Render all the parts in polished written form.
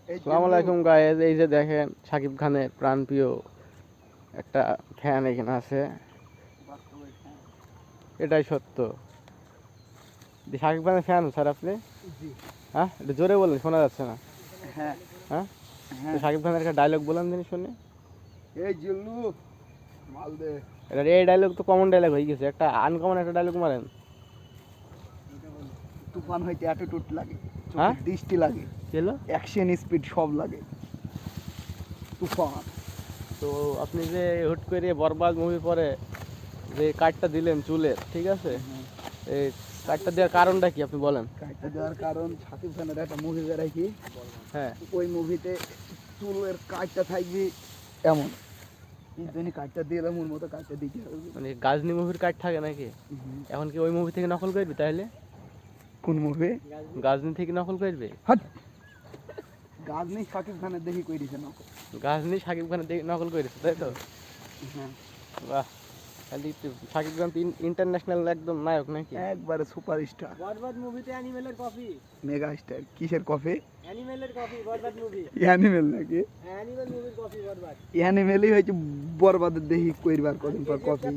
আসসালামু আলাইকুম গাইস, এই যে দেখেন শাকিব খানের প্রাণপ্রিয় একটা ফ্যান এখানে আছে। এটাই সত্য। শাকিব খানের ফ্যান স্যার আপনি? হ্যাঁ, একটু জোরে বলেন, শোনা যাচ্ছে না। হ্যাঁ হ্যাঁ, হ্যাঁ। শাকিব খানের একটা ডায়লগ বলেন দিন শুনি। এই জিল্লু মাল দে। এটা এই ডায়লগ তো কমন ডায়লগ হয়ে গেছে, একটা আনকমন একটা ডায়লগ মারেন। তুফান হইতে অ্যাটিটিউড লাগে, হ্যাঁ? চোখের দৃষ্টি লাগে, চলো অ্যাকশন স্পিড সব লাগে। তুফান। তো আপনি যে হুট করে বরবাদ মুভি পরে যে কার্ডটা দিলেন চুলের, ঠিক আছে, এই কার্ডটা দেওয়ার কারণটা কি আপনি বলেন? কাটতে দেওয়ার কারণ শাকিব খানের একটা মুভি বেরাইছি, হ্যাঁ, ওই মুভিতে চুলের কাটটা থাকবে এমন, এই জন্য কাটটা দিলাম, ওর মতো কাটটা দিতে হবে। মানে গাজনি মুভির কার্ড থাকে নাকি? এখন কি ওই মুভি থেকে নকল করবি তাহলে? কোন মুভি? গাজনি থেকে নকল করবে? হাট, গাজ নেই শাকিব খানের দেখি কই দিছে না। গাজনি শাকিব খানের দেখে নকল করেছে, তাই তো? হ্যাঁ, বাহ, খালি শাকিব খান তো ইন্টারন্যাশনাল একদম নায়ক নাকি? একবারে সুপারস্টার। বরবাদ মুভিতে অ্যানিমেলের কপি। Mega star. কিসের কফি? অ্যানিমেলের কপি বরবাদ মুভি। অ্যানিমেল নাকি? অ্যানিমেল মুভির কপি বরবাদ। অ্যানিমেলই হয়েছে বরবাদের দেখি কইবার কদিন পর কফি।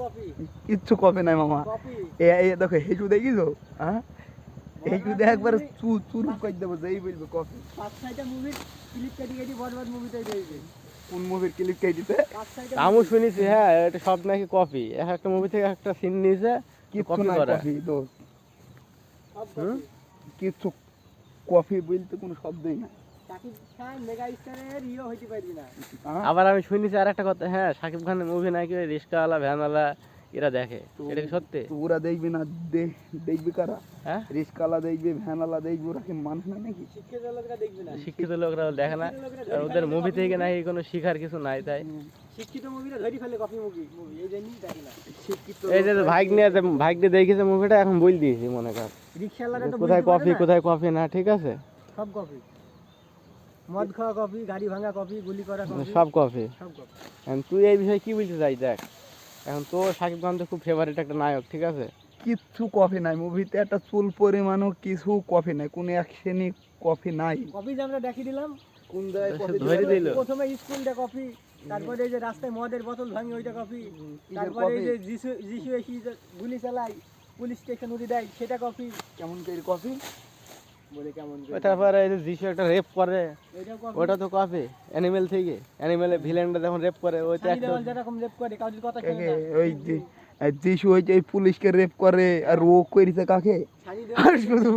কপি। কিচ্ছু কফি নাই মামা। কপি। এই দেখো হেজু দেখিছো? হ্যাঁ, হেজু দেখ একবার চুরু কই দেবো, যেই বলবে কফি। 5-6টা মুভির ক্লিপ কেটে কেটে বরবাদ মুভিটাই দিয়েছে। কোন মুভির ক্লিপ কেটে দিতে? 5-6টা আমি শুনেছি, হ্যাঁ, এটা সব নাকি কপি, এক একটা মুভি থেকে একটা সিন নিয়েছে কিচ্ছু কপি নাই করে। কফি তো, সব কপি। কিচ্ছু কফি বলতে কোনো শব্দই না। শাকিব খান মেগা স্টারের ইয়ে হইতে পারবি না। আবার আমি শুনেছি আর একটা কথা, হ্যাঁ, শাকিব খানের মুভি নাকি ওই রিক্সাওয়ালা ভ্যানওয়ালা এরা দেখে, এটা কি সত্যি? তো ওরা দেখবি না, দেখবি কারা? হ্যাঁ, রিস্কালা দেখবি, ভ্যানালা দেখবি, ওরা কি মানুষ না নাকি? শিক্ষিত লোকরা দেখবি না। শিক্ষিত লোকরা দেখে না, আর ওদের মুভি থেকে নাকি কোনো শিখার কিছু নাই, তাই? শিক্ষিত মুভিরা ধরি ফেলে কপি মুভি এই জন্যই দেখে না। শিক্ষিত এই যে ভাইক নিয়ে দেখেছে মুভিটা, এখন বল দিয়েছি মনে কর রিকশাওয়ালারা তো কোথায় বুঝতে পারে কপি না। কোথায় কপি না, ঠিক আছে? সব কপি। মদ খাওয়া কপি, গাড়ি ভাঙা কপি, গুলি করা কপি, সব কপি। সব কপি। এখন তুই এই বিষয়ে কি বলতে চাই দেখ, এখন তো শাকিব খান তো খুব ফেভারিট একটা নায়ক, ঠিক আছে? কিচ্ছু কফি নাই মুভিতে, একটা চুল পরিমাণও কিছু কফি নাই, কোনো অ্যাকশনই কফি নাই। কপি যে আমরা দেখিয়ে দিলাম, কোন জায়গায় কফি ধরে দিল। প্রথমে স্কুলটা কপি, তারপরে এই যে রাস্তায় মদের বোতল ভাঙি ওইটা কপি, তারপরে এই যে যিশু এসে যে গুলি চালায়, পুলিশ স্টেশন উড়ি দেয় সেটা কপি। কেমন করে কফি বলে কেমন তারপরে এই যে যিশু একটা রেপ করে, ওইটাও কপি। ওটা তো কপি অ্যানিমেল থেকে। অ্যানিমেলের ভিলেনটা যখন রেপ করে, ওইটা সানি একটা দেওয়াল যেরকম রেপ করে কাউকে কথা শোনে না। ওই যে যিশু ওই যে পুলিশকে রেপ করে, আর ও করেছে কাকে? সানি আর শুধু